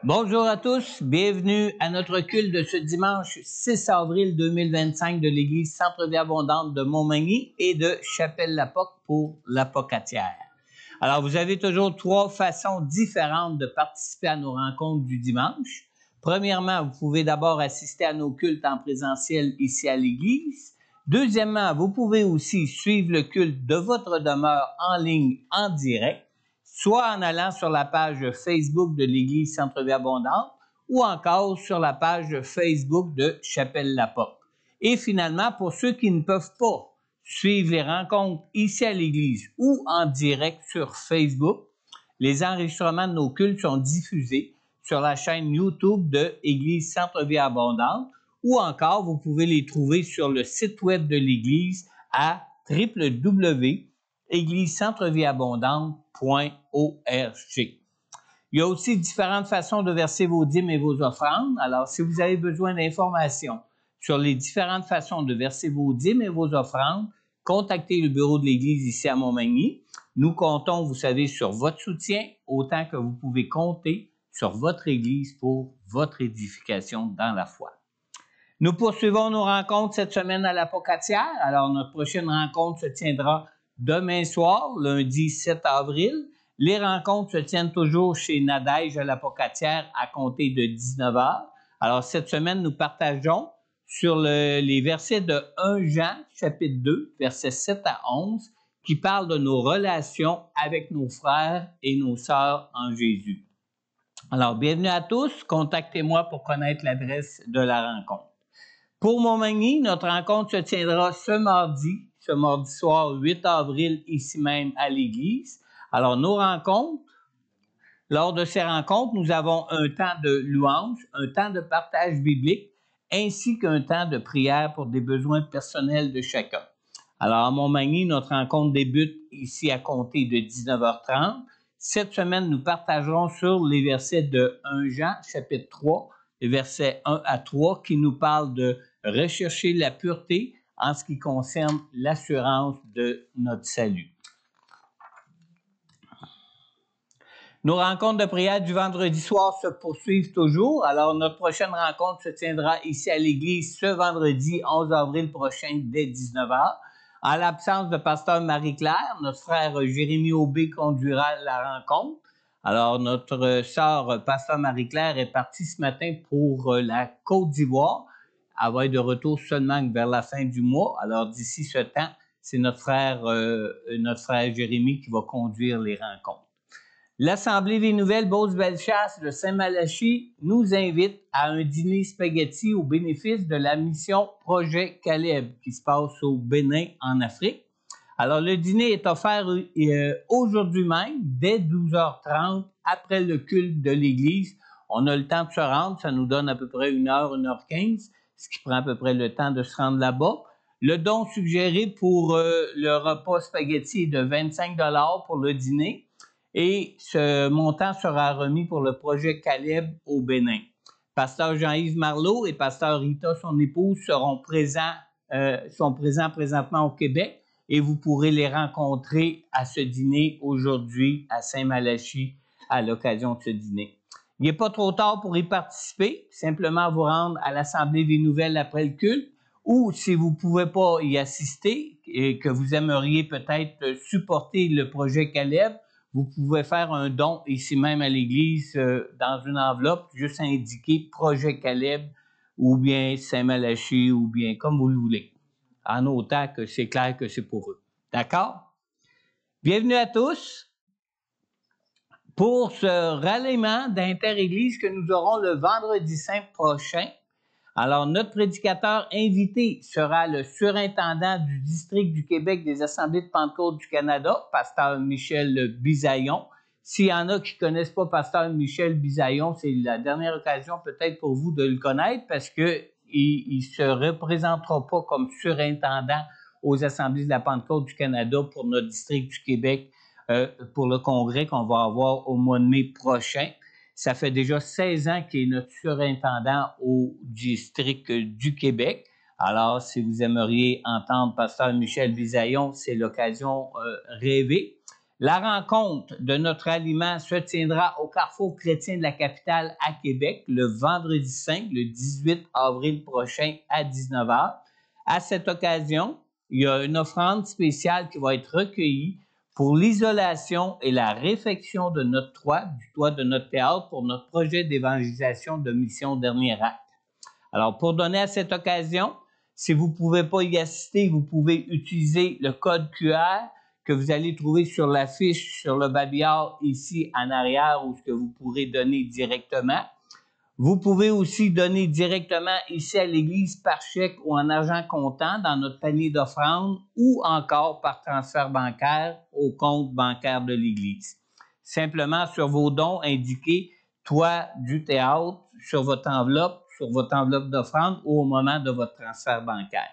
Bonjour à tous, bienvenue à notre culte de ce dimanche 6 avril 2025 de l'Église Centre-Vie Abondante de Montmagny et de Chapelle-la-Porte pour l'Apocatière. Alors, vous avez toujours trois façons différentes de participer à nos rencontres du dimanche. Premièrement, vous pouvez d'abord assister à nos cultes en présentiel ici à l'Église. Deuxièmement, vous pouvez aussi suivre le culte de votre demeure en ligne en direct, soit en allant sur la page Facebook de l'Église Centre-Vie Abondante ou encore sur la page Facebook de Chapelle-la-Porte. Et finalement, pour ceux qui ne peuvent pas suivre les rencontres ici à l'Église ou en direct sur Facebook, les enregistrements de nos cultes sont diffusés sur la chaîne YouTube de Église Centre-Vie Abondante ou encore vous pouvez les trouver sur le site web de l'Église à www.églisecentrevieabondante.org. Il y a aussi différentes façons de verser vos dîmes et vos offrandes. Alors, si vous avez besoin d'informations sur les différentes façons de verser vos dîmes et vos offrandes, contactez le bureau de l'Église ici à Montmagny. Nous comptons, vous savez, sur votre soutien, autant que vous pouvez compter sur votre Église pour votre édification dans la foi. Nous poursuivons nos rencontres cette semaine à l'Apocatière. Alors, notre prochaine rencontre se tiendra demain soir, lundi 7 avril. Les rencontres se tiennent toujours chez Nadège à l'Apocatière à compter de 19h. Alors, cette semaine, nous partageons sur les versets de 1 Jean, chapitre 2, versets 7 à 11, qui parlent de nos relations avec nos frères et nos sœurs en Jésus. Alors, bienvenue à tous. Contactez-moi pour connaître l'adresse de la rencontre. Pour Montmagny, notre rencontre se tiendra ce mardi soir 8 avril, ici même à l'Église. Alors, nos rencontres, lors de ces rencontres, nous avons un temps de louange, un temps de partage biblique, ainsi qu'un temps de prière pour des besoins personnels de chacun. Alors, à Montmagny, notre rencontre débute ici à compter de 19h30. Cette semaine, nous partagerons sur les versets de 1 Jean, chapitre 3, les versets 1 à 3, qui nous parlent de rechercher la pureté en ce qui concerne l'assurance de notre salut. Nos rencontres de prière du vendredi soir se poursuivent toujours. Alors, notre prochaine rencontre se tiendra ici à l'Église ce vendredi 11 avril prochain dès 19h. En l'absence de pasteur Marie-Claire, notre frère Jérémy Aubé conduira la rencontre. Alors, notre sœur, pasteur Marie-Claire, est partie ce matin pour la Côte d'Ivoire. Elle va être de retour seulement vers la fin du mois. Alors, d'ici ce temps, c'est notre frère Jérémy qui va conduire les rencontres. L'Assemblée Vie Nouvelle Beauce-Bellechasse de Saint-Malachie nous invite à un dîner spaghetti au bénéfice de la mission Projet Caleb qui se passe au Bénin, en Afrique. Alors, le dîner est offert aujourd'hui même, dès 12h30, après le culte de l'Église. On a le temps de se rendre, ça nous donne à peu près 1h, 1h15, ce qui prend à peu près le temps de se rendre là-bas. Le don suggéré pour le repas spaghetti est de 25$ pour le dîner. Et ce montant sera remis pour le projet Caleb au Bénin. Pasteur Jean-Yves Marleau et Pasteur Rita, son épouse, sont présents présentement au Québec et vous pourrez les rencontrer à ce dîner aujourd'hui à Saint-Malachie à l'occasion de ce dîner. Il n'est pas trop tard pour y participer, simplement vous rendre à l'Assemblée des Nouvelles après le culte ou si vous ne pouvez pas y assister et que vous aimeriez peut-être supporter le projet Caleb, vous pouvez faire un don ici même à l'Église dans une enveloppe, juste indiquer Projet Caleb ou bien Saint-Malachie ou bien comme vous le voulez, en notant que c'est clair que c'est pour eux. D'accord? Bienvenue à tous pour ce ralliement d'inter-église que nous aurons le vendredi saint prochain. Alors, notre prédicateur invité sera le surintendant du district du Québec des Assemblées de Pentecôte du Canada, pasteur Michel Bisaillon. S'il y en a qui ne connaissent pas pasteur Michel Bisaillon, c'est la dernière occasion peut-être pour vous de le connaître parce que il se représentera pas comme surintendant aux Assemblées de la Pentecôte du Canada pour notre district du Québec pour le congrès qu'on va avoir au mois de mai prochain. Ça fait déjà 16 ans qu'il est notre surintendant au district du Québec. Alors, si vous aimeriez entendre pasteur Michel Bisaillon, c'est l'occasion rêvée. La rencontre de notre aliment se tiendra au Carrefour chrétien de la capitale à Québec le vendredi 5, le 18 avril prochain à 19h. À cette occasion, il y a une offrande spéciale qui va être recueillie pour l'isolation et la réfection de notre toit, du toit de notre théâtre, pour notre projet d'évangélisation de Mission Dernier Acte. Alors, pour donner à cette occasion, si vous ne pouvez pas y assister, vous pouvez utiliser le code QR que vous allez trouver sur l'affiche sur le babillard ici en arrière ou ce que vous pourrez donner directement. Vous pouvez aussi donner directement ici à l'Église par chèque ou en argent comptant dans notre panier d'offrandes ou encore par transfert bancaire au compte bancaire de l'Église. Simplement sur vos dons, indiquez « Toit du théâtre » sur votre enveloppe d'offrande ou au moment de votre transfert bancaire.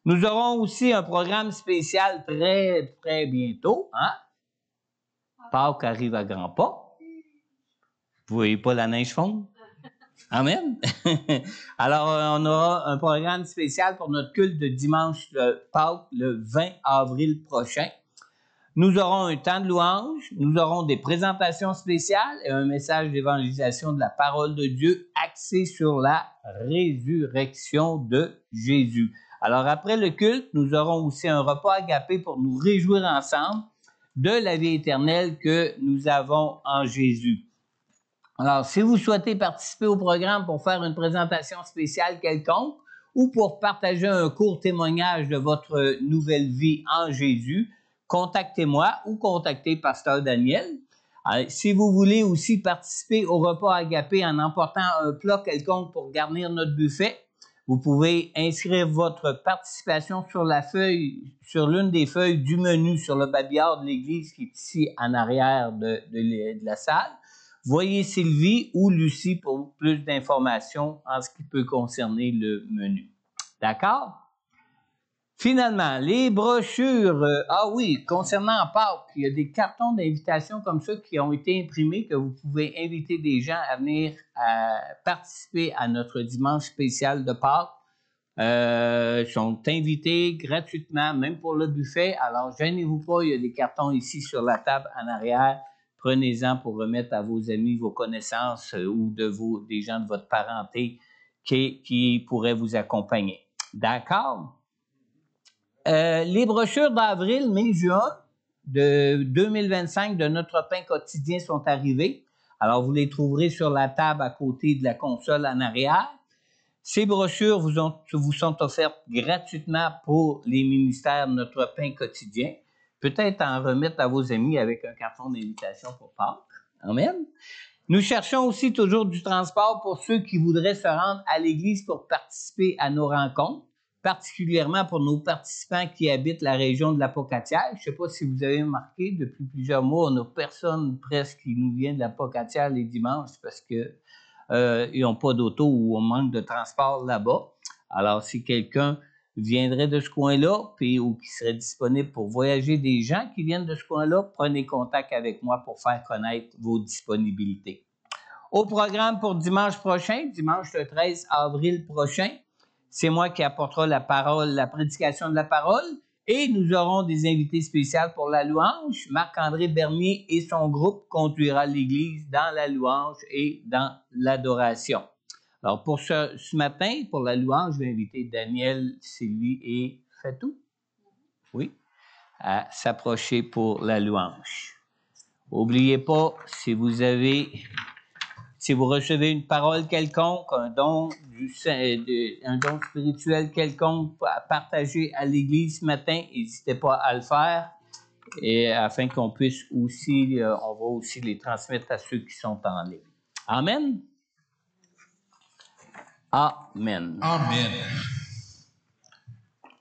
Nous aurons aussi un programme spécial très, très bientôt. Hein? Pâques arrive à grands pas. Vous voyez pas la neige fondre? Amen. Alors, on aura un programme spécial pour notre culte de dimanche de Pâques le 20 avril prochain. Nous aurons un temps de louange, nous aurons des présentations spéciales et un message d'évangélisation de la parole de Dieu axé sur la résurrection de Jésus. Alors, après le culte, nous aurons aussi un repas agapé pour nous réjouir ensemble de la vie éternelle que nous avons en Jésus. Alors, si vous souhaitez participer au programme pour faire une présentation spéciale quelconque ou pour partager un court témoignage de votre nouvelle vie en Jésus, contactez-moi ou contactez Pasteur Daniel. Alors, si vous voulez aussi participer au repas agapé en emportant un plat quelconque pour garnir notre buffet, vous pouvez inscrire votre participation sur la feuille, sur l'une des feuilles du menu sur le babillard de l'Église qui est ici en arrière de la salle. Voyez Sylvie ou Lucie pour plus d'informations en ce qui peut concerner le menu. D'accord? Finalement, les brochures. Concernant Pâques, il y a des cartons d'invitation comme ça qui ont été imprimés que vous pouvez inviter des gens à venir participer à notre dimanche spécial de Pâques. Ils sont invités gratuitement, même pour le buffet. Alors, gênez-vous pas, il y a des cartons ici sur la table en arrière. Prenez-en pour remettre à vos amis, vos connaissances ou des gens de votre parenté qui pourraient vous accompagner. D'accord? Les brochures d'avril, mai, juin de 2025 de Notre Pain quotidien sont arrivées. Alors, vous les trouverez sur la table à côté de la console en arrière. Ces brochures vous sont offertes gratuitement pour les ministères Notre Pain quotidien. Peut-être en remettre à vos amis avec un carton d'invitation pour Pâques. Amen. Nous cherchons aussi toujours du transport pour ceux qui voudraient se rendre à l'Église pour participer à nos rencontres, particulièrement pour nos participants qui habitent la région de la Pocatière. Je ne sais pas si vous avez remarqué, depuis plusieurs mois, on n'a personne presque qui nous vient de la Pocatière les dimanches parce qu'ils n'ont pas d'auto ou on manque de transport là-bas. Alors, si quelqu'un viendrait de ce coin-là ou qui serait disponible pour voyager des gens qui viennent de ce coin-là, prenez contact avec moi pour faire connaître vos disponibilités. Au programme pour dimanche prochain, dimanche le 13 avril prochain, c'est moi qui apportera la prédication de la parole et nous aurons des invités spéciaux pour la louange. Marc-André Bernier et son groupe conduira l'Église dans la louange et dans l'adoration. Alors, pour ce matin, pour la louange, je vais inviter Daniel, Sylvie et Fatou, oui, à s'approcher pour la louange. N'oubliez pas, si vous recevez une parole quelconque, un don spirituel quelconque à partager à l'Église ce matin, n'hésitez pas à le faire, et afin qu'on puisse aussi, on va aussi les transmettre à ceux qui sont en ligne. Amen. Amen. Amen.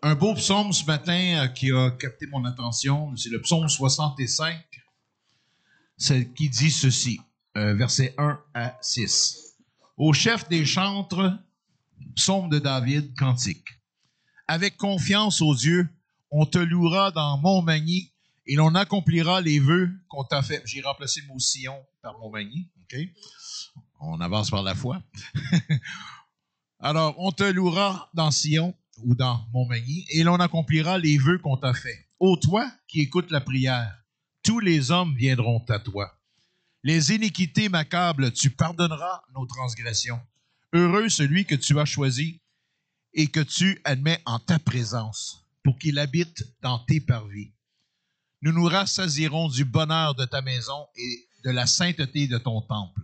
Un beau psaume ce matin qui a capté mon attention, c'est le psaume 65, qui dit ceci, versets 1 à 6. Au chef des chantres, psaume de David, cantique. Avec confiance aux dieux, on te louera dans Montmagny et l'on accomplira les vœux qu'on t'a fait. J'ai remplacé le mot Sion par Montmagny, OK? On avance par la foi. Alors, on te louera dans Sion ou dans Montmagny et l'on accomplira les vœux qu'on t'a fait. Ô toi qui écoutes la prière, tous les hommes viendront à toi. Les iniquités m'accablent, tu pardonneras nos transgressions. Heureux celui que tu as choisi et que tu admets en ta présence, pour qu'il habite dans tes parvis. Nous nous rassasierons du bonheur de ta maison et de la sainteté de ton temple.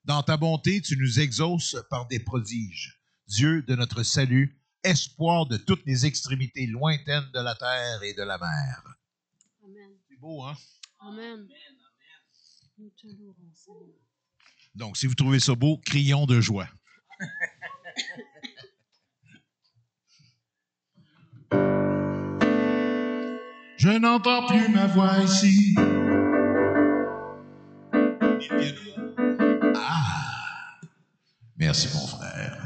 Dans ta bonté, tu nous exauces par des prodiges. Dieu de notre salut, espoir de toutes les extrémités lointaines de la terre et de la mer. Amen. C'est beau, hein? Amen. Nous te louons, Seigneur. Donc, si vous trouvez ça beau, crions de joie. Je n'entends plus ma voix ici. Ah, merci mon frère.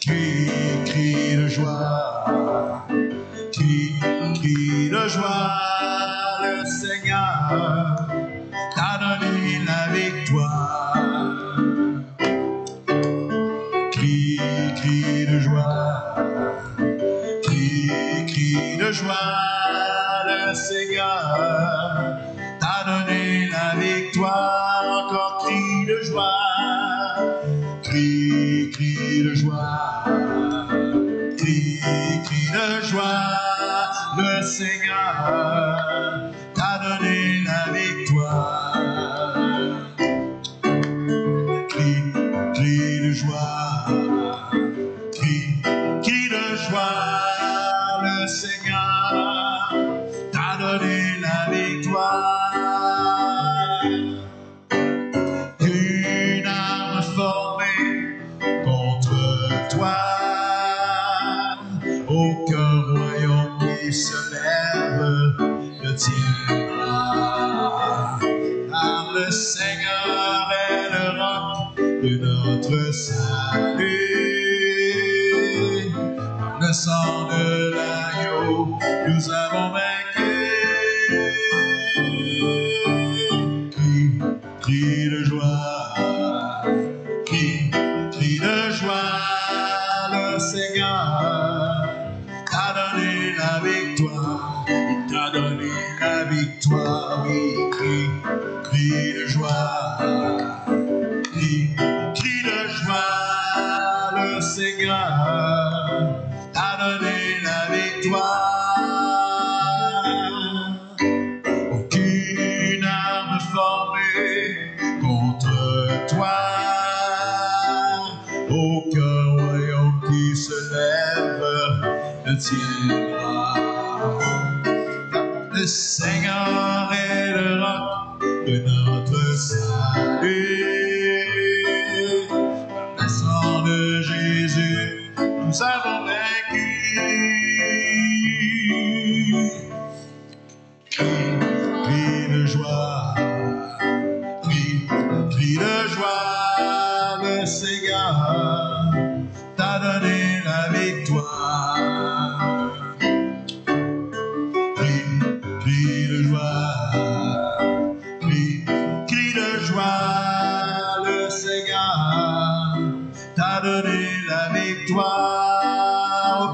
Crie de joie, crie de joie, le Seigneur t'a donné la victoire. Crie de joie, crie de joie, le Seigneur t'a donné la victoire. Encore crie de joie, crie de joie, crie de joie, le Seigneur t'a donné la victoire. Crie de joie, crie de joie, le Seigneur t'a donné la victoire. Une arme formée contre toi, aucun royaume qui se lève ne tiendra. Car le Seigneur est le roc de notre salut. Par le sang de l'agneau, nous avons vaincu. Crie de joie, crie de joie, le Seigneur t'a donné la victoire. Il t'a donné la victoire, oui, crie de joie, crie de joie, le Seigneur t'a donné la victoire. Aucune arme formée contre toi, aucun royaume qui se lève ne tiendra. Le Seigneur est le roc de notre salut. Par le sang de Jésus, nous avons vaincu. Crie de joie, crie de joie, le Seigneur t'a donné la victoire. Crie de joie, crie de joie, le Seigneur t'a donné la victoire.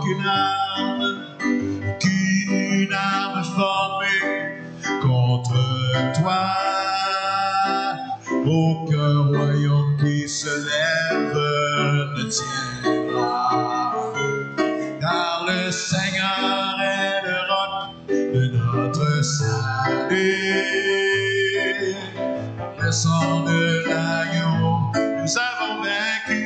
Aucune arme formée contre toi, aucun royaume qui se lève ne tiendra. Car le Seigneur est le roc de notre salut. Par le sang de l'agneau, nous avons vaincu.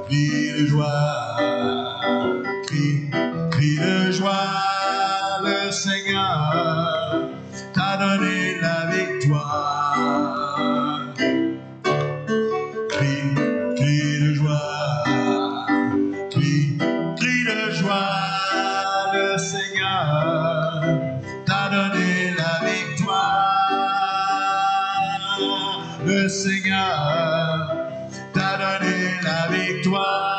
Crie de joie, crie de joie, le Seigneur t'a donné la victoire. Crie de joie, crie de joie, le Seigneur t'a donné la victoire. Le Seigneur t'a donné la victoire.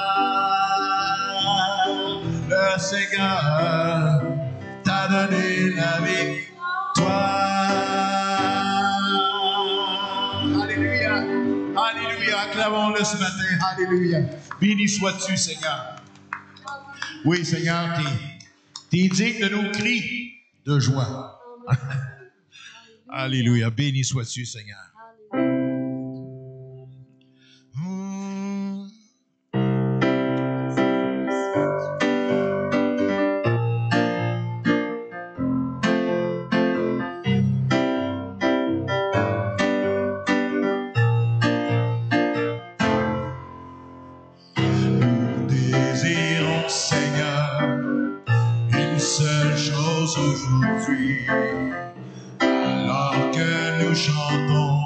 Le Seigneur t'a donné la victoire. Acclamons-le ce matin. Alléluia. Béni sois-tu, Seigneur. Oui, Seigneur, t'es digne de nos cris de joie. Alléluia. Béni sois-tu, Seigneur. Aujourd'hui, alors que nous chantons,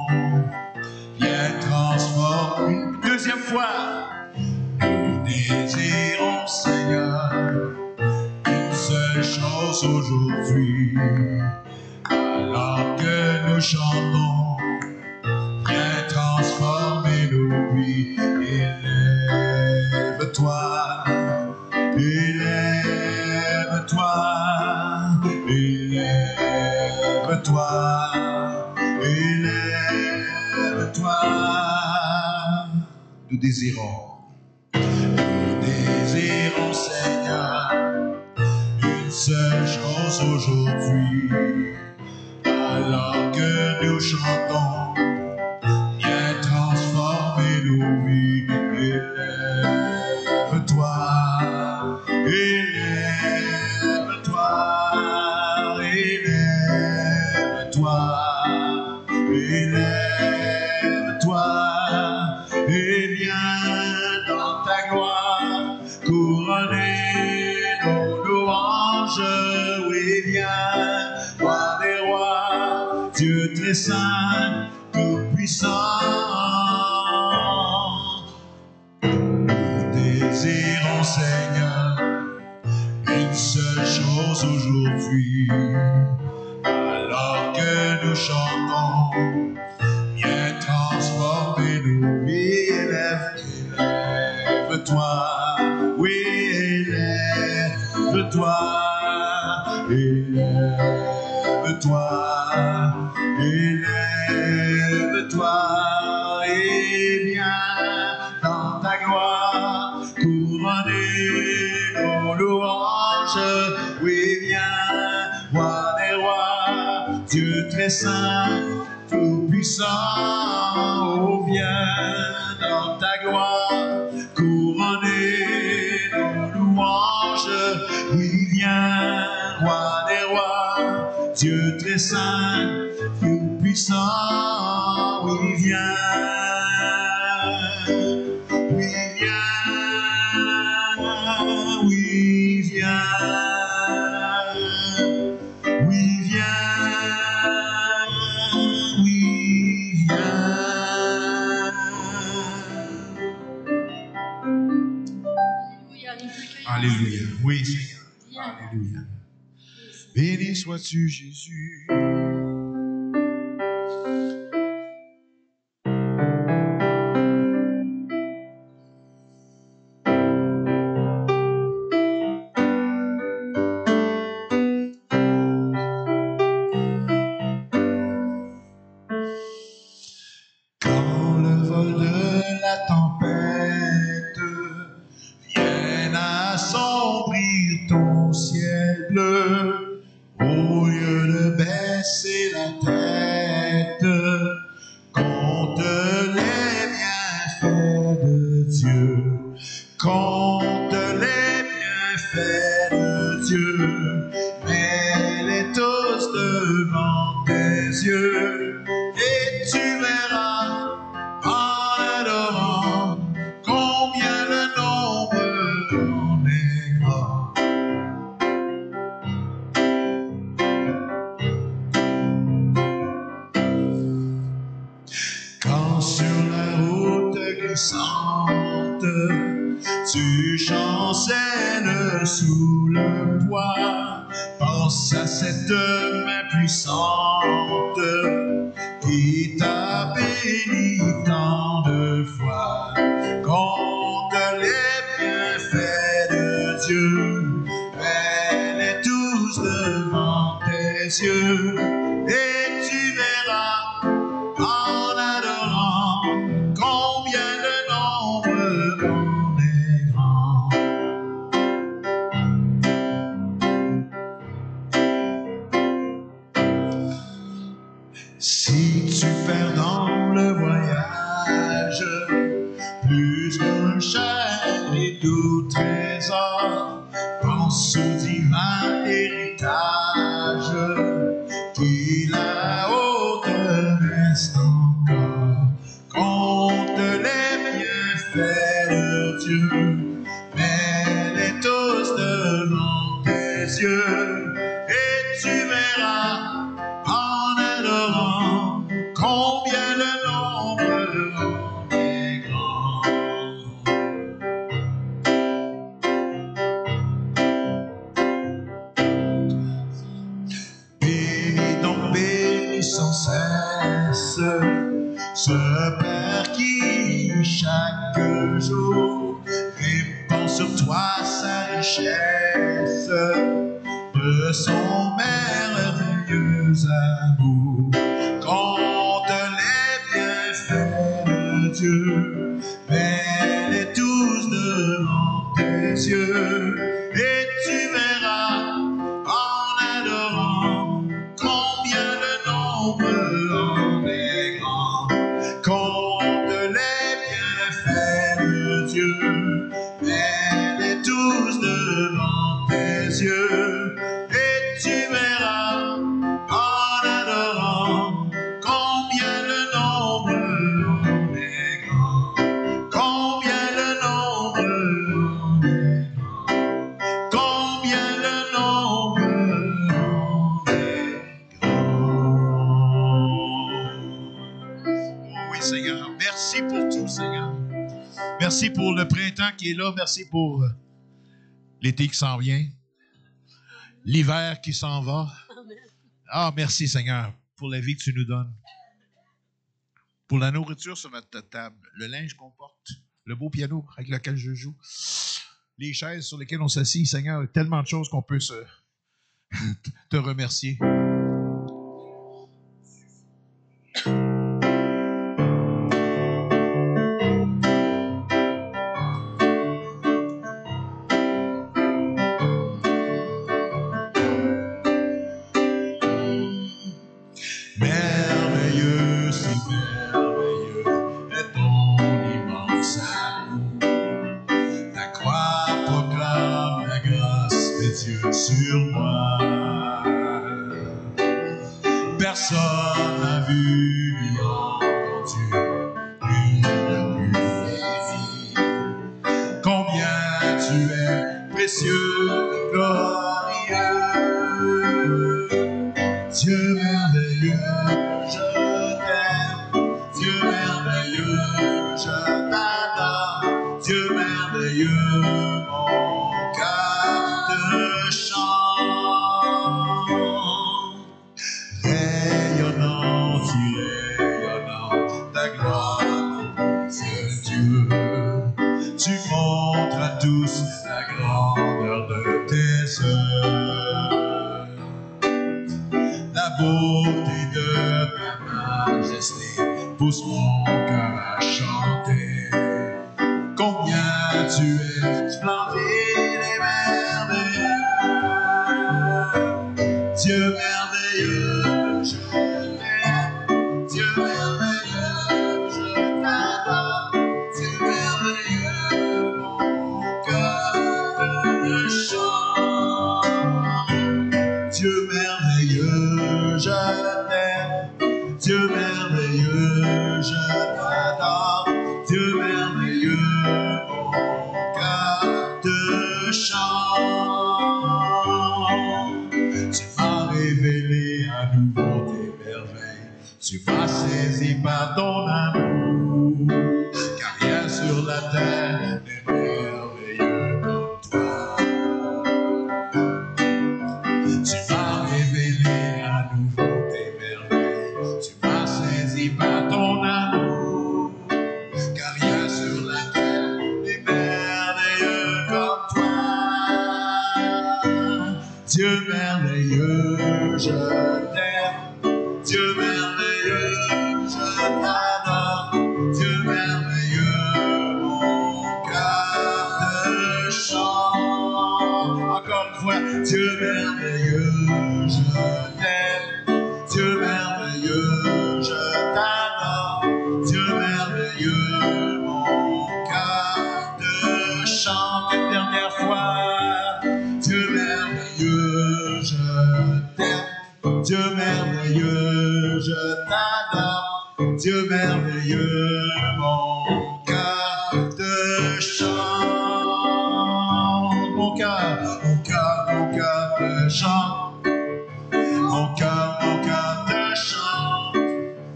viens transformer. Deuxième fois. Nous désirons, Seigneur, une seule chose aujourd'hui, alors que nous chantons, viens transformer nos vies. Élève-toi, élève-toi. Élève-toi, élève-toi. Nous désirons, Seigneur, une seule chose aujourd'hui, alors que nous chantons, viens transformer nos vies. Élève-toi, élève-toi. Élève-toi, élève-toi, et viens dans ta gloire couronner nos louanges. Oui, viens, roi des rois, Dieu très saint, tout-puissant. Nous désirons, Seigneur, une seule chose aujourd'hui, alors que nous chantons, viens transformer nos vies. Élève-toi, oui, élève-toi, élève-toi, élève-toi, et viens dans ta gloire couronner nos louanges. Oui, viens, roi des rois, Dieu très saint, tout-puissant. Oh, viens dans ta gloire couronner nos louanges. Oui, viens, roi des rois, Dieu très saint, tout-puissant. Oui, viens. Oui, viens. Oui, viens. Oui, viens. Oui, viens. alléluia. Oui, Seigneur. Alléluia. Béni sois-tu, Jésus. Quand le vol de la tempête vienne assombrir ton ciel bleu, au lieu de baisser la tête, compte les bienfaits de Dieu, compte les bienfaits de Dieu, mets-les tous devant tes yeux, et tu verras en adorant combien le nombre en est grand. Quand sur la route glissante, tu chanceles sous le poids, pense à cette main puissante qui t'a béni tant de fois. Compte les bienfaits de Dieu, mets-les tous devant tes yeux, et tu verras en adorant combien le plus que chair et tout trésor. Pense au divin héritage qui là-haut te reste encore. Compte les bienfaits de Dieu, mets-les tous devant tes yeux, et tu verras en adorant combien le nombre est grand. Bénis donc, bénis sans cesse ce Père qui chaque jour répand sur toi sa richesse de son merveilleux amour. Compte les bienfaits de Dieu, mets-les tous devant tes yeux, et tu verras en adorant combien le nombre en est grand. Compte les bienfaits de Dieu, mets-les tous devant tes yeux, et tu verras en adorant combien le nombre en est grand. Combien le nombre en est grand. Combien le nombre en est grand. Oh oui, Seigneur. Merci pour tout, Seigneur. Merci pour le printemps qui est là. Merci pour l'été qui s'en vient. L'hiver qui s'en va. Ah, merci, Seigneur, pour la vie que tu nous donnes. Pour la nourriture sur notre table, le linge qu'on porte, le beau piano avec lequel je joue, les chaises sur lesquelles on s'assied, Seigneur, tellement de choses qu'on peut te remercier. Merveilleux, si merveilleux est ton immense amour. Ta croix proclame la grâce de Dieu sur moi. Personne n'a vu ni entendu, nul n'a pu vérifier combien tu es précieux, glorieux. Dieu merveilleux, je t'aime. Dieu merveilleux, je t'adore. Dieu merveilleux, mon cœur te chante. Rayonnant, ta gloire, c'est Dieu. Tu montres à tous la grandeur de tes œuvres. La beauté de ta majesté pousse mon cœur à chanter. Combien tu es splendide et merveilleux. Dieu merveilleux, je t'aime. Dieu merveilleux, je t'adore. Dieu merveilleux, mon cœur te chante. Dieu merveilleux, je t'aime. Dieu merveilleux, je t'adore. Dieu merveilleux, mon cœur te chante. Tu m'as révélé à nouveau tes merveilles. Tu m'as saisi par ton amour. Car rien sur la terre n'est merveilleux comme toi. Tu m'as révélé à nouveau tes merveilles. Tu m'as saisi par ton amour. Car rien sur la terre n'est merveilleux comme toi. Dieu merveilleux, je t'aime. Dieu merveilleux, je t'adore. Dieu merveilleux, mon cœur te chante. Encore une fois, Dieu merveilleux, je t'aime. Dieu merveilleux, je t'adore. Dieu merveilleux, Dieu merveilleux, mon cœur te chante. Mon cœur te chante. Mon cœur te chante.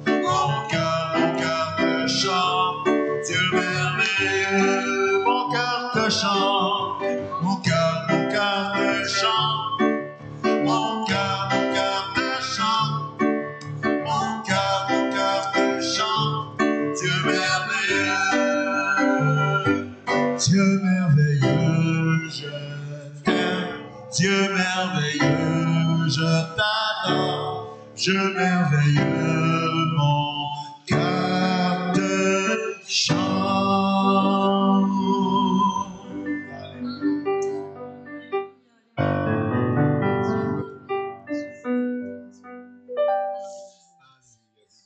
Mon cœur te chante. Dieu merveilleux, mon cœur te chante. Mon cœur te chante. Mon cœur te chante. Mon cœur te chante. Dieu merveilleux, je t'aime. Dieu merveilleux, je t'adore. Dieu merveilleux, mon cœur te chante.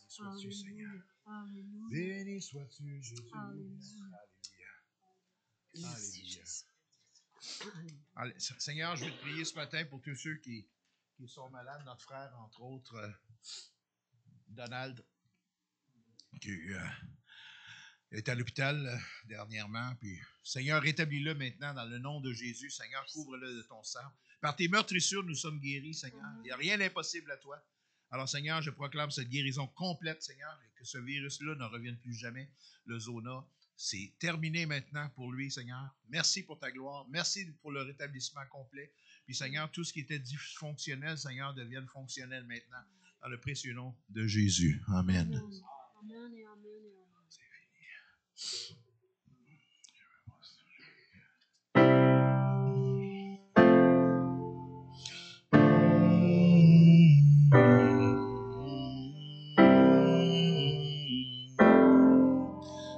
Sois-tu, Seigneur. Béni sois-tu, Jésus. Alléluia. Alléluia. Allez, Seigneur, je veux te prier ce matin pour tous ceux qui sont malades. Notre frère, entre autres, Donald, qui est à l'hôpital dernièrement. Puis, Seigneur, rétablis-le maintenant dans le nom de Jésus. Seigneur, couvre-le de ton sang. Par tes meurtrissures, nous sommes guéris, Seigneur. Il n'y a rien d'impossible à toi. Alors, Seigneur, je proclame cette guérison complète, Seigneur, et que ce virus-là ne revienne plus jamais. Le Zona, c'est terminé maintenant pour lui, Seigneur. Merci pour ta gloire. Merci pour le rétablissement complet. Puis, Seigneur, tout ce qui était dysfonctionnel, Seigneur, devienne fonctionnel maintenant. Dans le précieux nom de Jésus. Amen. Amen et amen et amen. C'est fini.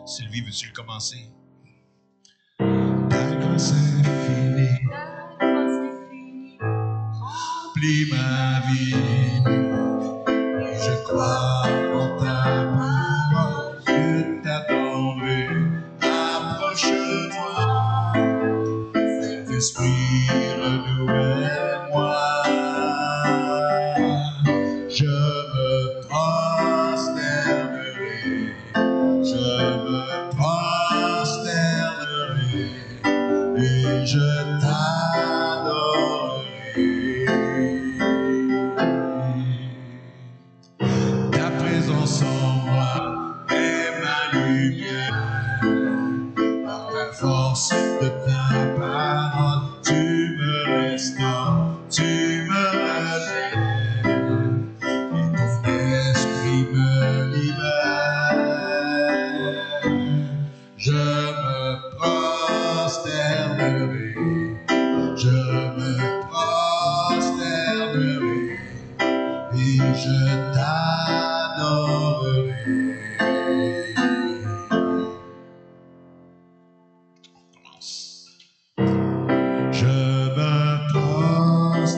Sylvie, veux-tu le commencer? Ta grâce infinie remplit ma vie. Je crois en ta parole, Dieu t'a tombé. Approche-moi, Saint-Esprit, renouvelle-moi. Je me prosternerai. Je me prosternerai et je t'adorerai. Ta présence en moi est ma lumière. Par la force de ta parole, tu me restaures, tu me rachètes. Et ton esprit me libère. Je me prosternerai, je me prosternerai et je t'adorerai. Je me prosternerai,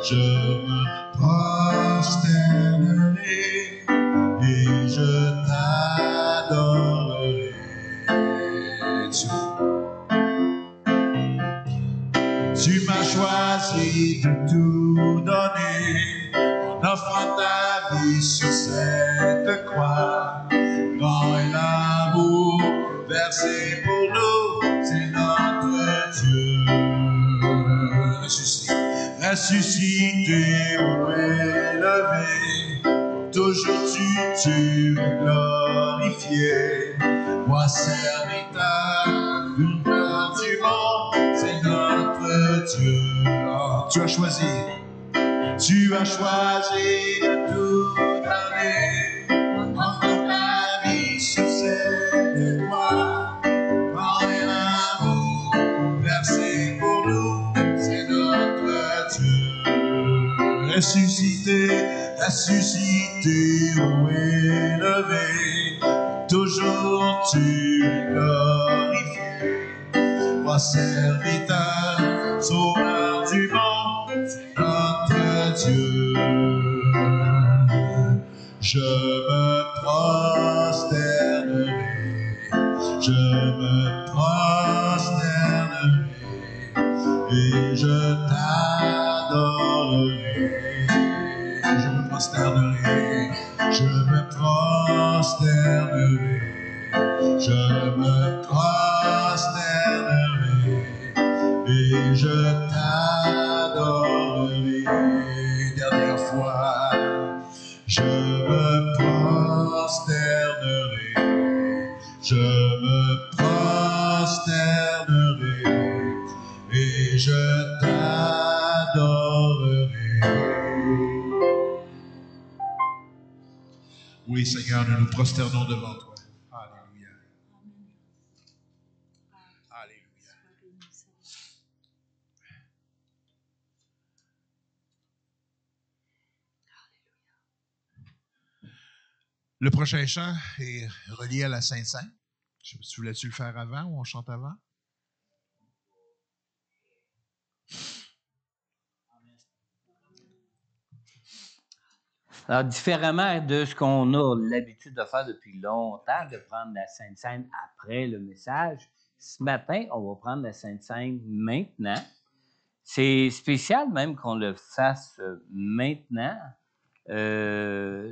je me prosternerai et je t'adorerai. Tu m'as choisi de tout donner en offrant ta vie sur cette croix. Grand est l'amour versé pour nous, c'est notre Dieu. Ressuscité ou élevé, toujours tu es glorifié. Moi, serviteur, douleur du monde, c'est notre Dieu. Oh, tu as choisi de tout donner, offre ta vie sur cette croix. Grand est l'amour versé pour nous, c'est notre Dieu. Ressuscité ou élevé, toujours tu es glorifié. Moi, serviteur, sauveur du monde, c'est notre Dieu. Je me prosternerai, je me prosternerai et je t'adorerai. Je me prosternerai, je me je me prosternerai et je t'adorerai. Dernière fois, je me prosternerai, je me prosternerai et je t'adorerai. Oui, Seigneur, nous nous prosternons devant toi. Alléluia. Alléluia. Le prochain chant est relié à la Sainte-Sainte. Je sais pas si tu voulais-tu le faire avant ou on chante avant? Alors, différemment de ce qu'on a l'habitude de faire depuis longtemps, de prendre la Sainte Seine après le message, ce matin, on va prendre la Sainte Seine maintenant. C'est spécial même qu'on le fasse maintenant,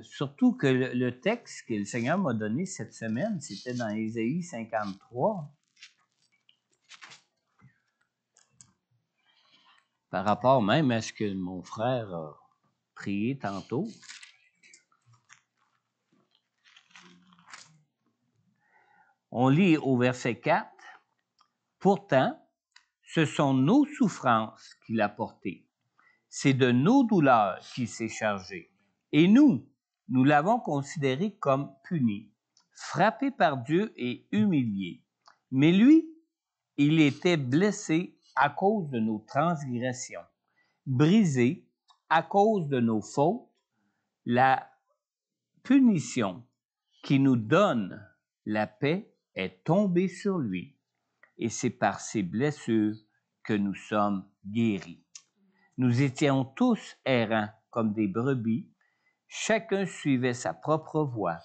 surtout que le texte que le Seigneur m'a donné cette semaine, c'était dans Ésaïe 53. Par rapport même à ce que mon frère a prié tantôt. On lit au verset 4. « Pourtant, ce sont nos souffrances qu'il a portées. C'est de nos douleurs qu'il s'est chargé. Et nous l'avons considéré comme puni, frappé par Dieu et humilié. Mais lui, il était blessé à cause de nos transgressions, brisé à cause de nos fautes. La punition qui nous donne la paix est tombée sur lui. Et c'est par ses blessures que nous sommes guéris. Nous étions tous errants comme des brebis, chacun suivait sa propre voie,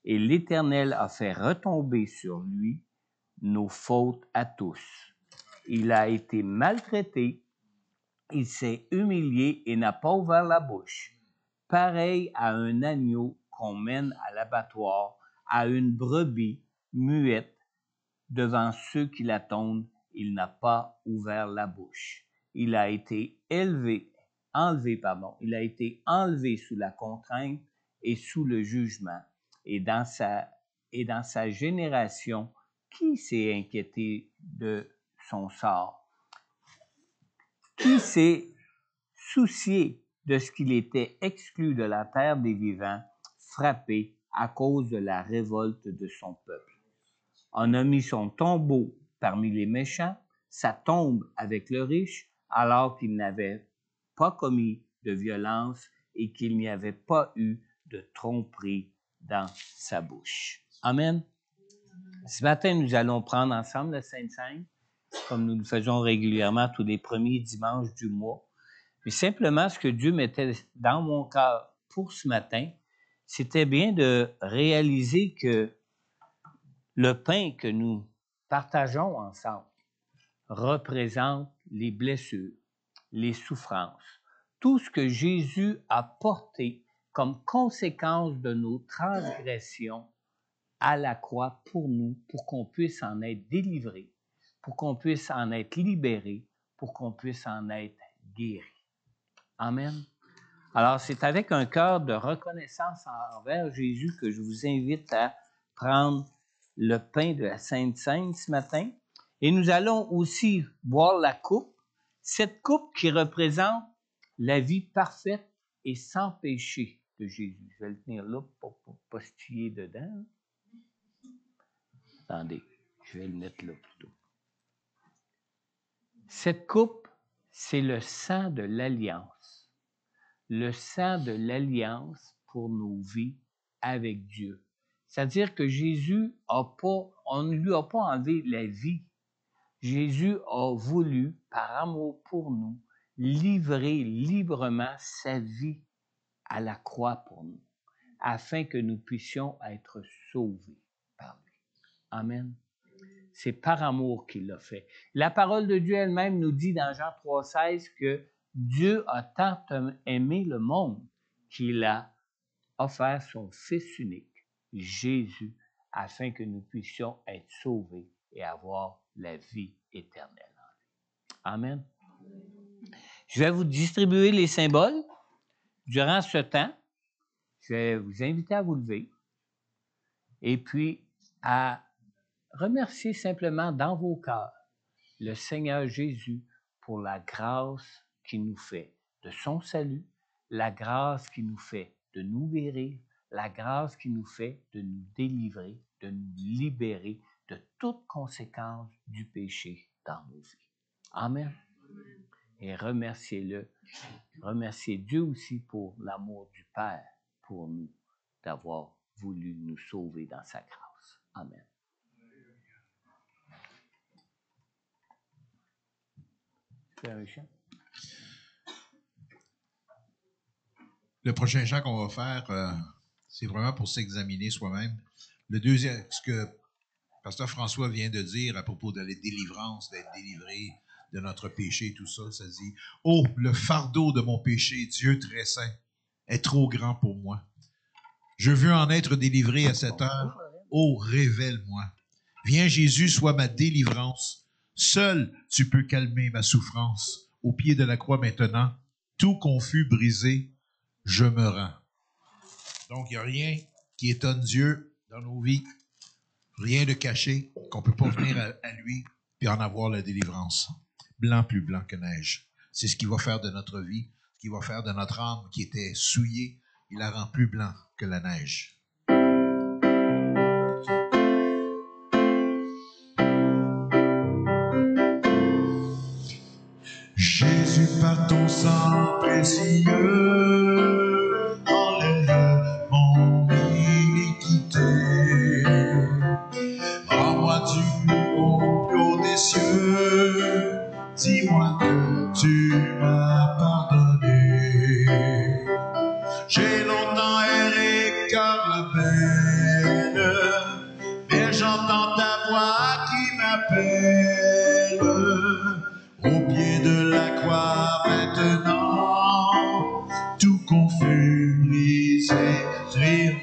et l'Éternel a fait retomber sur lui nos fautes à tous. Il a été maltraité, il s'est humilié et n'a pas ouvert la bouche, pareil à un agneau qu'on mène à l'abattoir, à une brebis muette devant ceux qui l'attendent. Il n'a pas ouvert la bouche. Il a été il a été enlevé sous la contrainte et sous le jugement. Et dans sa génération, qui s'est inquiété de son sort? Qui s'est soucié de ce qu'il était exclu de la terre des vivants, frappé à cause de la révolte de son peuple? On a mis son tombeau parmi les méchants, sa tombe avec le riche, alors qu'il n'avait pas commis de violence et qu'il n'y avait pas eu de tromperie dans sa bouche. Amen. Ce matin, nous allons prendre ensemble la Sainte Seine, comme nous le faisons régulièrement tous les premiers dimanches du mois. Mais simplement, ce que Dieu mettait dans mon cœur pour ce matin, c'était bien de réaliser que le pain que nous partageons ensemble représente les blessures, les souffrances, tout ce que Jésus a porté comme conséquence de nos transgressions à la croix pour nous, pour qu'on puisse en être délivré, pour qu'on puisse en être libéré, pour qu'on puisse en être guéri. Amen. Alors, c'est avec un cœur de reconnaissance envers Jésus que je vous invite à prendre le pain de la Sainte Seine ce matin. Et nous allons aussi boire la coupe, cette coupe qui représente la vie parfaite et sans péché de Jésus. Je vais le tenir là pour ne pas postiller dedans. Attendez, je vais le mettre là plutôt. Cette coupe, c'est le sang de l'alliance. Le sang de l'alliance pour nos vies avec Dieu. C'est-à-dire que Jésus on ne lui a pas enlevé la vie. Jésus a voulu, par amour pour nous, livrer librement sa vie à la croix pour nous, afin que nous puissions être sauvés par lui. Amen. C'est par amour qu'il l'a fait. La parole de Dieu elle-même nous dit dans Jean 3,16 que Dieu a tant aimé le monde qu'il a offert son Fils unique, Jésus, afin que nous puissions être sauvés et avoir la vie éternelle. Amen. Je vais vous distribuer les symboles. Durant ce temps, je vais vous inviter à vous lever et puis à remercier simplement dans vos cœurs le Seigneur Jésus pour la grâce qu'il nous fait de son salut, la grâce qu'il nous fait de nous guérir, la grâce qu'il nous fait de nous délivrer, de nous libérer de toute conséquence du péché dans nos vies. Amen. Et remerciez-le. Remerciez Dieu aussi pour l'amour du Père pour nous, d'avoir voulu nous sauver dans sa grâce. Amen. Un chant. Le prochain chant qu'on va faire, c'est vraiment pour s'examiner soi-même. Le deuxième, ce que Pasteur François vient de dire à propos de la délivrance, d'être délivré de notre péché, tout ça, ça dit « Oh, le fardeau de mon péché, Dieu très saint, est trop grand pour moi. Je veux en être délivré à cette heure. Oh, révèle-moi. Viens, Jésus, sois ma délivrance. Seul tu peux calmer ma souffrance. Au pied de la croix maintenant, tout confus, brisé, je me rends. » Donc, il n'y a rien qui étonne Dieu dans nos vies, rien de caché, qu'on ne peut pas venir à lui et en avoir la délivrance. Blanc plus blanc que neige. C'est ce qu'il va faire de notre vie, ce qu'il va faire de notre âme qui était souillée. Il la rend plus blanc que la neige. Jésus, par ton sang précieux, enlève mon iniquité. Rends-moi du haut des cieux, dis-moi que tu m'as pardonné. J'ai longtemps erré comme belle, mais j'entends ta voix qui m'appelle. Au pied de la croix maintenant, tout confus, brisé, rire.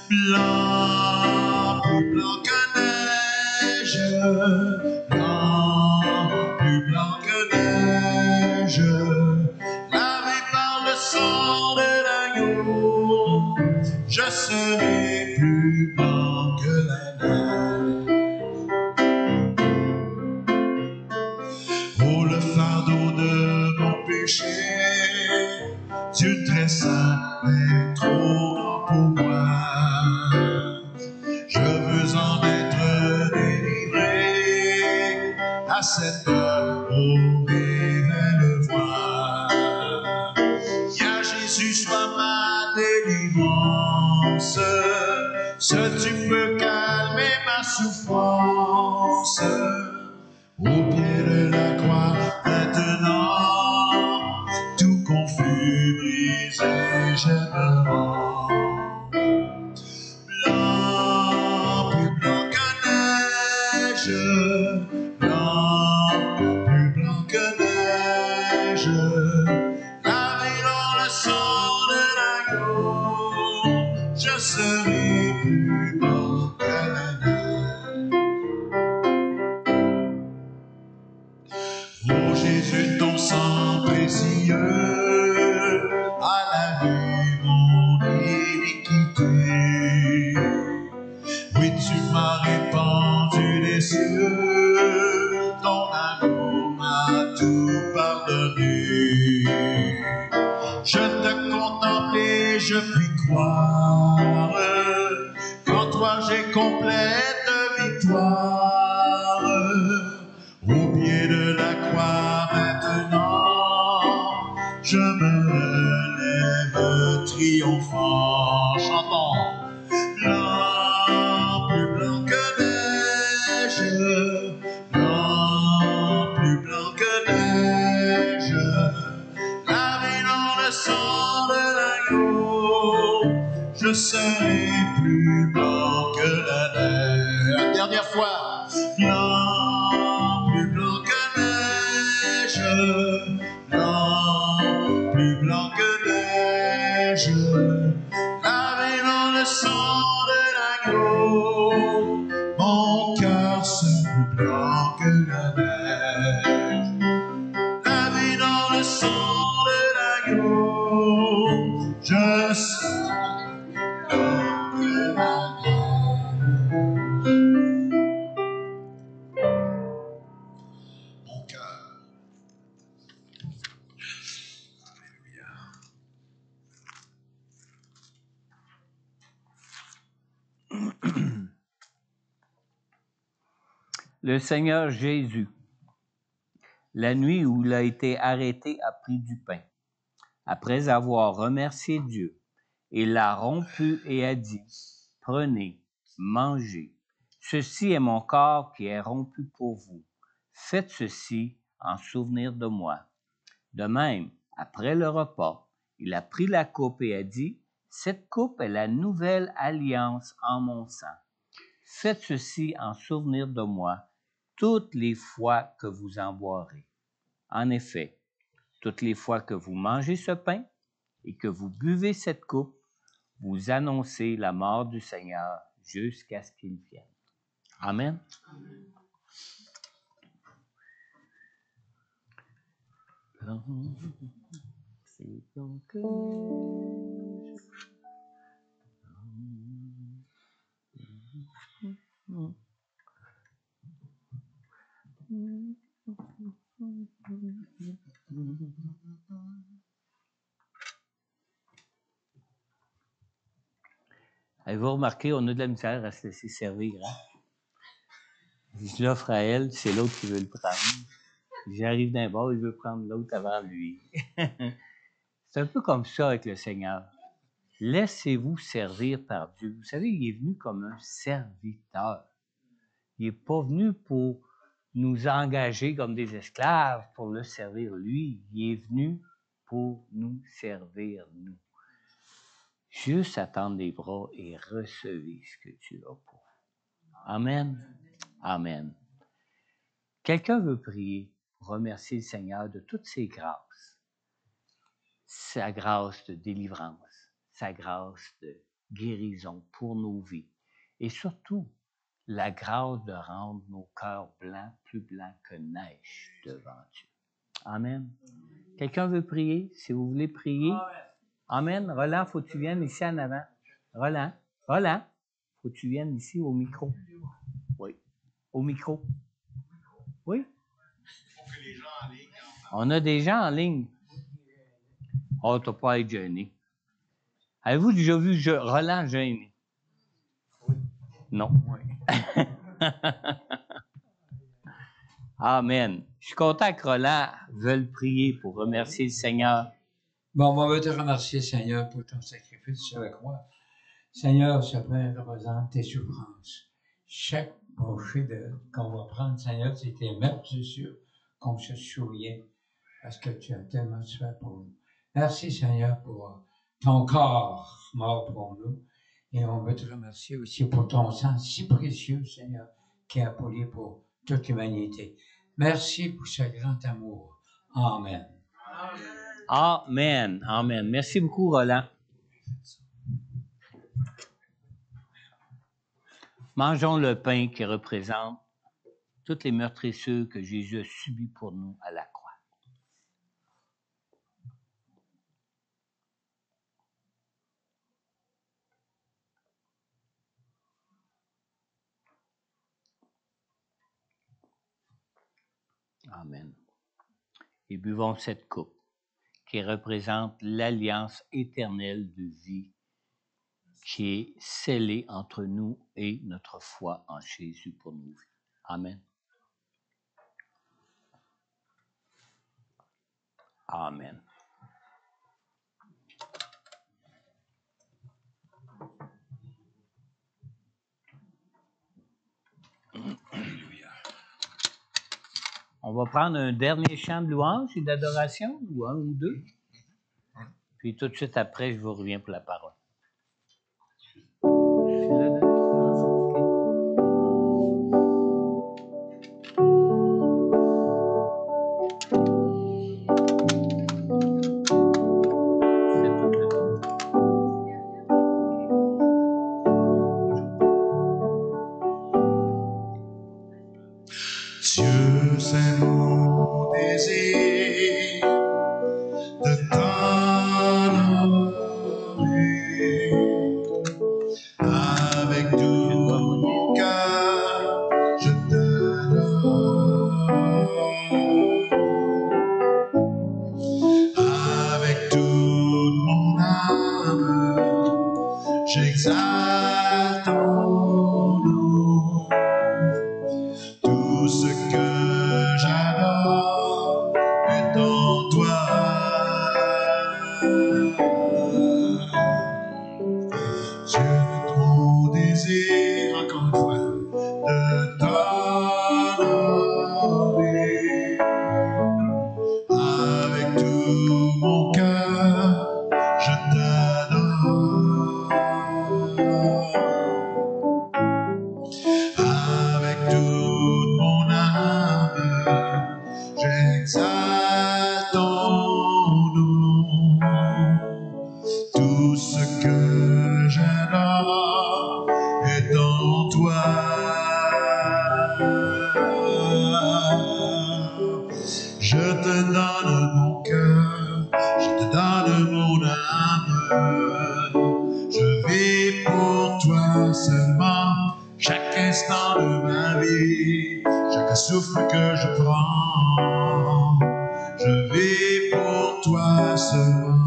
Blanc, plus blanc que neige, blanc, plus blanc que neige, lavé par le sang de l'agneau, je serai plus blanc que la neige. Oh, le fardeau de mon péché, Dieu très saint est trop grand pour moi. Je veux en être délivré à cette heure, oh, révèle-moi. Viens, Jésus, sois ma délivrance. Seul tu peux calmer ma souffrance. Au pied de la croix, maintenant, tout confus, brisé, je me rends. Blanc, plus blanc que neige, blanc, plus blanc que neige, lavé dans le sang de l'agneau, je serai plus blanc que la neige. Oh Jésus, ton sang précieux a lavé mon iniquité. Oui, tu m'as répandu des cieux, ton amour m'a tout pardonné. Je te contemple et je puis croire qu'en toi j'ai complète victoire. Au pied de la croix maintenant, je me lève triomphant. Chantons. Blanc, plus blanc que neige, blanc, plus blanc que neige, lavé dans le sang de l'agneau, je serai plus blanc que la neige. Dernière fois. Blanc, plus blanc que neige, blanc, plus blanc que neige, lavé dans le sang Le Seigneur Jésus, la nuit où il a été arrêté, a pris du pain. Après avoir remercié Dieu, il l'a rompu et a dit, « Prenez, mangez. Ceci est mon corps qui est rompu pour vous. Faites ceci en souvenir de moi. » De même, après le repas, il a pris la coupe et a dit, « Cette coupe est la nouvelle alliance en mon sang. Faites ceci en souvenir de moi toutes les fois que vous en boirez. En effet, toutes les fois que vous mangez ce pain et que vous buvez cette coupe, vous annoncez la mort du Seigneur jusqu'à ce qu'il vienne. » Amen. C'est ton cœur. Avez-vous remarqué, on a de la misère à se laisser servir. Hein? Je l'offre à elle, c'est l'autre qui veut le prendre. J'arrive d'un bord, il veut prendre l'autre avant lui. C'est un peu comme ça avec le Seigneur. Laissez-vous servir par Dieu. Vous savez, il est venu comme un serviteur. Il n'est pas venu pour nous engager comme des esclaves pour le servir lui. Il est venu pour nous servir nous. Juste attendre les bras et recevez ce que tu as pour vous. Amen. Amen. Quelqu'un veut prier, remercier le Seigneur de toutes ses grâces. Sa grâce de délivrance, sa grâce de guérison pour nos vies. Et surtout, la grâce de rendre nos cœurs blancs, plus blancs que neige devant Dieu. Amen. Quelqu'un veut prier? Si vous voulez prier. Amen. Roland, faut que tu viennes ici en avant. Roland, faut que tu viennes ici au micro. Oui. Au micro. Oui. On a des gens en ligne. Oh, t'as pas à être gêné. Avez-vous déjà vu Roland gêné? Oui. Non. Oui. Amen. Je suis content que Roland veuille prier pour remercier le Seigneur. Bon, on va te remercier, Seigneur, pour ton sacrifice sur la croix. Seigneur, ce pain représente tes souffrances. Chaque bouchée qu'on va prendre, Seigneur, c'est tes meurtrissures qu'on se souvient parce que tu as tellement souffert pour nous. Merci, Seigneur, pour ton corps mort pour nous. Et on veut te remercier aussi pour ton sang si précieux, Seigneur, qui a pollué pour toute l'humanité. Merci pour ce grand amour. Amen. Amen. Amen. Merci beaucoup, Roland. Mangeons le pain qui représente toutes les meurtrissures que Jésus a subies pour nous à la croix. Amen. Et buvons cette coupe qui représente l'alliance éternelle de vie qui est scellée entre nous et notre foi en Jésus pour nous. Amen. Amen. On va prendre un dernier chant de louange et d'adoration, ou un ou deux. Puis tout de suite après, je vous reviens pour la parole. Dieu, c'est mon désir de t'honorer avec tout mon cœur, je t'adore avec toute mon âme, j'exalte ton nom. Tout désir, encore une fois, de t'honorer. Avec tout mon cœur, je t'adore. Avec toute mon âme, j'exalte ton nom. Tout ce que j'adore est en toi. Je te donne mon cœur, je te donne mon âme. Je vis pour toi seulement, chaque instant de ma vie, chaque souffle que je prends. Je vis pour toi seulement.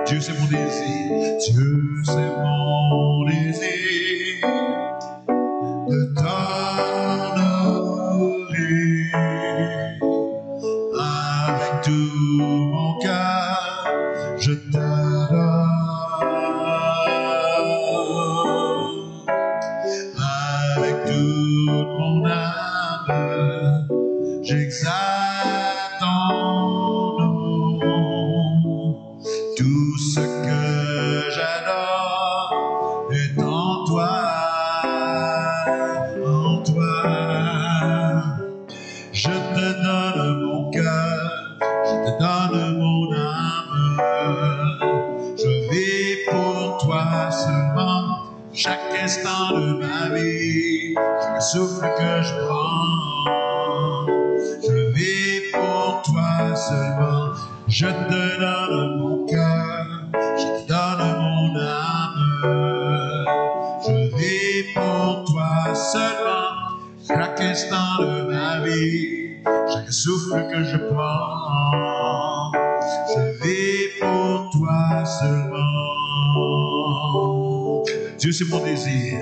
Dieu c'est mon désir, Dieu c'est mon désir de t'honorer. Avec tout mon cœur, je t'adore. Avec toute mon âme, j'exalte ton nom. Tout ce que j'adore est en toi, en toi. Je te donne mon cœur, je te donne mon âme. Je vis pour toi seulement, chaque instant de ma vie, chaque souffle que je prends. Je vis pour toi seulement, je te donne mon cœur, je te donne mon âme. Je vis pour toi seulement, chaque instant de ma vie, chaque souffle que je prends. Je vis pour toi seulement. Dieu c'est mon désir,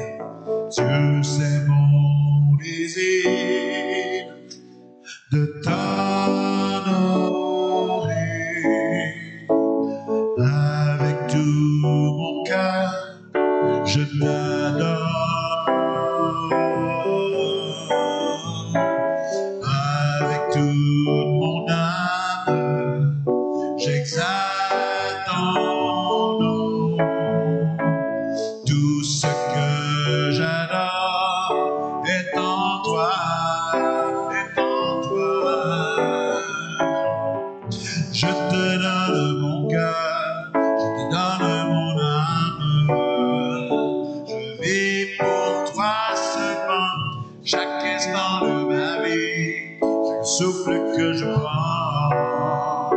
Dieu c'est mon désir de t'honorer. Avec tout mon cœur, je t'adore. Avec toute mon âme, j'exalte ton nom. Tout ce que j'adore est en toi, est en toi. Je te donne mon cœur, je te donne mon âme. Je vis pour toi seulement, chaque instant de ma vie, chaque souffle que je prends.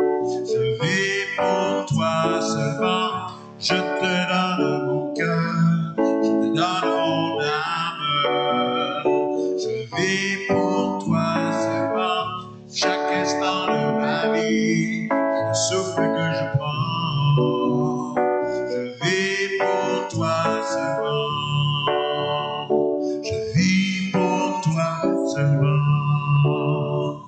Je vis pour toi seulement, je te donne mon cœur, je te donne mon âme. Je vis pour toi seulement, chaque instant de ma vie, chaque souffle que je prends. Je vis pour toi seulement, je vis pour toi seulement.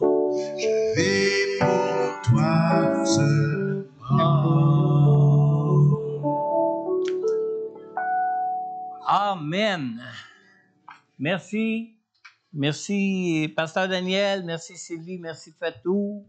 Je vis pour toi seulement. Amen. Merci. Merci, Pasteur Daniel. Merci, Sylvie. Merci, Fatou.